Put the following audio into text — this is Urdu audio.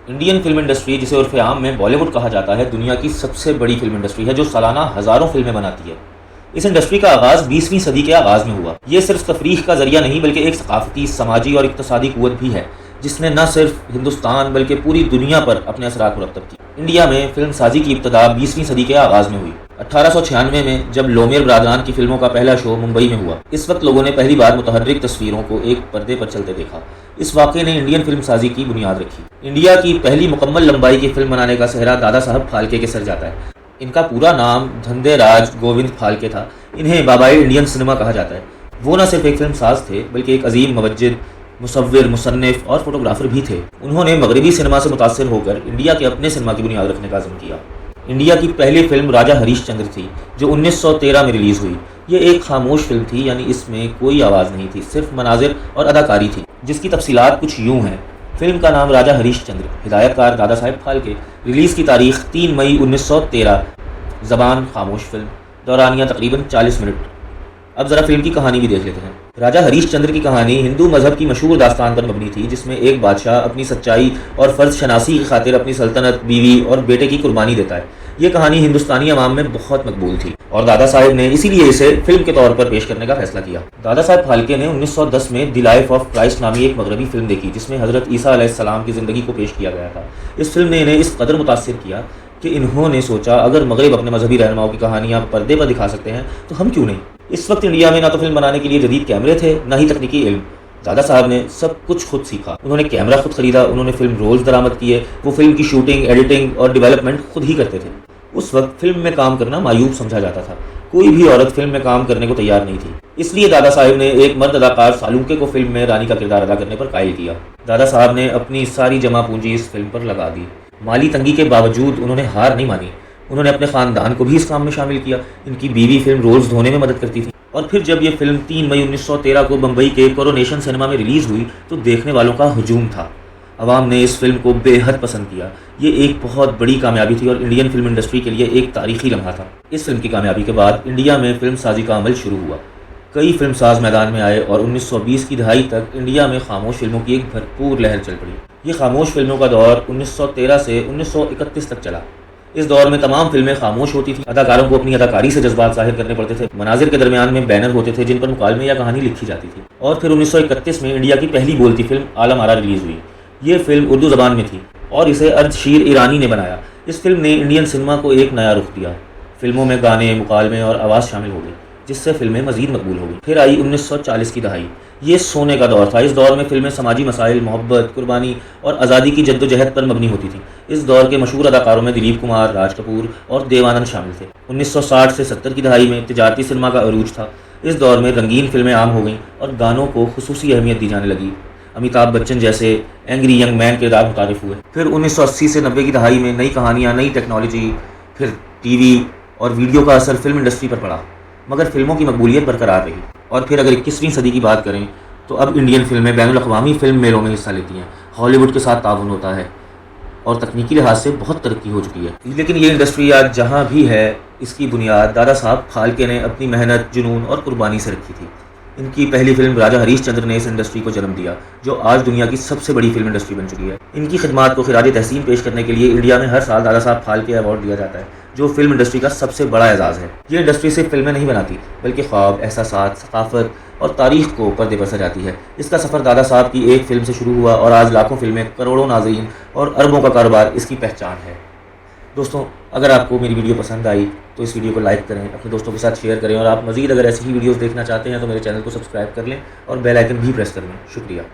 انڈین فلم انڈسٹری، جسے عرف عام میں بالی ووڈ کہا جاتا ہے، دنیا کی سب سے بڑی فلم انڈسٹری ہے جو سالانہ ہزاروں فلمیں بناتی ہے۔ اس انڈسٹری کا آغاز 20ویں صدی کے آغاز میں ہوا۔ یہ صرف تفریح کا ذریعہ نہیں بلکہ ایک ثقافتی، سماجی اور اقتصادی قوت بھی ہے جس نے نہ صرف ہندوستان بلکہ پوری دنیا پر اپنے اثرات مرتب کی۔ انڈیا میں فلم سازی کی ابتدا 20ویں صدی کے آغاز میں ہوئی۔ 1896 میں جب لومیر برادران کی فلموں کا پہلا شو ممبئی میں ہوا، اس وقت لوگوں نے پہلی بار متحرک تصویروں کو ایک پردے پر چلتے دیکھا۔ اس واقعے نے انڈین فلم سازی کی بنیاد رکھی۔ انڈیا کی پہلی مکمل لمبائی کی فلم بنانے کا سہرا دادا صاحب پھالکے کے سر جاتا ہے۔ ان کا پورا نام دھندے راج گووند پھالکے تھا۔ انہیں بابائے انڈین سنیما کہا جاتا ہے۔ وہ نہ صرف ایک فلم ساز تھے بلکہ ایک عظیم موجد، مصور، مصنف اور فوٹوگرافر بھی تھے۔ انہوں نے مغربی سنیما سے متاثر ہو کر انڈیا کے اپنے سنیما کی بنیاد رکھنے کا عزم کیا۔ انڈیا کی پہلی فلم راجہ ہریش چندر تھی جو 1913 میں ریلیز ہوئی۔ یہ ایک خاموش فلم تھی، یعنی اس میں کوئی آواز نہیں تھی، صرف مناظر اور اداکاری تھی، جس کی تفصیلات کچھ یوں ہیں۔ فلم کا نام راجہ ہریش چندر، ہدایت کار دادا صاحب پھالکے، ریلیز کی تاریخ 3 مئی 1913، زبان خاموش، فلم دورانیہ تقریباً 40 منٹ۔ اب ذرا فلم کی کہانی بھی دیکھ لیتے ہیں۔ راجہ ہریش چندر کی کہانی ہندو مذہب کی مشہور داستان پر مبنی تھی جس میں ایک بادشاہ اپنی سچائی اور فرض شناسی کی خاطر اپنی سلطنت، بیوی اور بیٹے کی قربانی دیتا ہے۔ یہ کہانی ہندوستانی عوام میں بہت مقبول تھی اور دادا صاحب نے اسی لیے اسے فلم کے طور پر پیش کرنے کا فیصلہ کیا۔ دادا صاحب پھالکے نے 1910 میں دی لائف آف کرائسٹ نامی ایک مغربی فلم دیکھی جس میں حضرت عیسیٰ علیہ السلام کی زندگی کو پیش کیا گیا تھا۔ اس فلم نے انہیں اس قدر متاثر کیا کہ انہوں نے سوچا اگر مغرب اپنے مذہبی رہنماؤں کی کہانیاں پردے پر دکھا سکتے ہیں تو ہم کیوں نہیں۔ اس وقت انڈیا میں نہ تو فلم بنانے کے لیے جدید کیمرے تھے، نہ ہی تکنیکی علم۔ دادا صاحب نے سب کچھ خود سیکھا۔ انہوں نے کیمرہ خود خریدا، انہوں نے فلم رولز درآمد کیے، وہ فلم کی شوٹنگ، ایڈیٹنگ اور ڈیولپمنٹ خود ہی کرتے تھے۔ اس وقت فلم میں کام کرنا معیوب سمجھا جاتا تھا، کوئی بھی عورت فلم میں کام کرنے کو تیار نہیں تھی۔ اس لیے دادا صاحب نے ایک مرد اداکار سالوکے کو فلم میں رانی کا کردار ادا کرنے پر قائل کیا۔ دادا صاحب نے اپنی ساری جمع پونجی اس فلم پر لگا دی۔ مالی تنگی کے باوجود انہوں نے ہار نہیں مانی۔ انہوں نے اپنے خاندان کو بھی اس کام میں شامل کیا۔ ان کی بیوی فلم رولز دھونے میں مدد کرتی تھی۔ اور پھر جب یہ فلم 3 مئی 1913 کو بمبئی کے کورونیشن سنیما میں ریلیز ہوئی تو دیکھنے والوں کا ہجوم تھا۔ عوام نے اس فلم کو بے حد پسند کیا۔ یہ ایک بہت بڑی کامیابی تھی اور انڈین فلم انڈسٹری کے لیے ایک تاریخی لمحہ تھا۔ اس فلم کی کامیابی کے بعد انڈیا میں فلم سازی کا عمل شروع ہوا۔ کئی فلم ساز میدان میں آئے اور 1920 کی دہائی تک انڈیا میں خاموش فلموں کی ایک بھرپور لہر چل پڑی۔ یہ خاموش فلموں کا دور 1913 سے 1931 تک چلا۔ اس دور میں تمام فلمیں خاموش ہوتی تھیں۔ اداکاروں کو اپنی اداکاری سے جذبات ظاہر کرنے پڑتے تھے۔ مناظر کے درمیان میں بینر ہوتے تھے جن پر مکالمے یا کہانی لکھی جاتی تھی۔ اور پھر 1931 میں انڈیا کی پہلی بولتی فلم عالم آرا ریلیز ہوئی۔ یہ فلم اردو زبان میں تھی اور اسے ارد شیر ایرانی نے بنایا۔ اس فلم نے انڈین سنیما کو ایک نیا رخ دیا۔ فلموں میں گانے، مکالمے اور آواز شامل ہو گئی جس سے فلمیں مزید مقبول ہو گئی۔ پھر آئی 1940 کی دہائی۔ یہ سونے کا دور تھا۔ اس دور میں فلمیں سماجی مسائل، محبت، قربانی اور آزادی کی جد و جہد پر مبنی ہوتی تھیں۔ اس دور کے مشہور اداکاروں میں دلیپ کمار، راج کپور اور دیو آنند شامل تھے۔ 1960 سے 70 کی دہائی میں تجارتی سنیما کا عروج تھا۔ اس دور میں رنگین فلمیں عام ہو گئیں اور گانوں کو خصوصی اہمیت دی جانے لگی۔ امیتابھ بچن جیسے اینگری ینگ مین کردار متعارف ہوئے۔ پھر 1980 سے 90 کی دہائی میں نئی کہانیاں، نئی ٹیکنالوجی، پھر ٹی وی اور ویڈیو کا اثر فلم انڈسٹری پر پڑا، مگر فلموں کی مقبولیت برقرار رہی۔ اور پھر اگر 21ویں صدی کی بات کریں تو اب انڈین فلمیں بین الاقوامی فلم میلوں میں حصہ لیتی ہیں، ہالی ووڈ کے ساتھ تعاون ہوتا ہے اور تکنیکی لحاظ سے بہت ترقی ہو چکی ہے۔ لیکن یہ انڈسٹری آج جہاں بھی ہے، اس کی بنیاد دادا صاحب پھالکے نے اپنی محنت، جنون اور قربانی سے رکھی تھی۔ ان کی پہلی فلم راجہ ہریش چندر نے اس انڈسٹری کو جنم دیا جو آج دنیا کی سب سے بڑی فلم انڈسٹری بن چکی ہے۔ ان کی خدمات کو خراج تحسین پیش کرنے کے لیے انڈیا میں ہر سال دادا صاحب پھالکے ایوارڈ دیا جاتا ہے جو فلم انڈسٹری کا سب سے بڑا اعزاز ہے۔ یہ انڈسٹری صرف فلمیں نہیں بناتی بلکہ خواب، احساسات، ثقافت اور تاریخ کو پردے پر سجاتی ہے۔ اس کا سفر دادا صاحب کی ایک فلم سے شروع ہوا اور آج لاکھوں فلمیں، کروڑوں ناظرین اور اربوں کا کاروبار اس کی پہچان ہے۔ دوستوں، اگر آپ کو میری ویڈیو پسند آئی تو اس ویڈیو کو لائک کریں، اپنے دوستوں کے ساتھ شیئر کریں اور آپ مزید اگر ایسی ہی ویڈیوز دیکھنا چاہتے ہیں تو میرے چینل کو سبسکرائب کر لیں اور بیل آئیکن بھی پریس کر لیں۔ شکریہ۔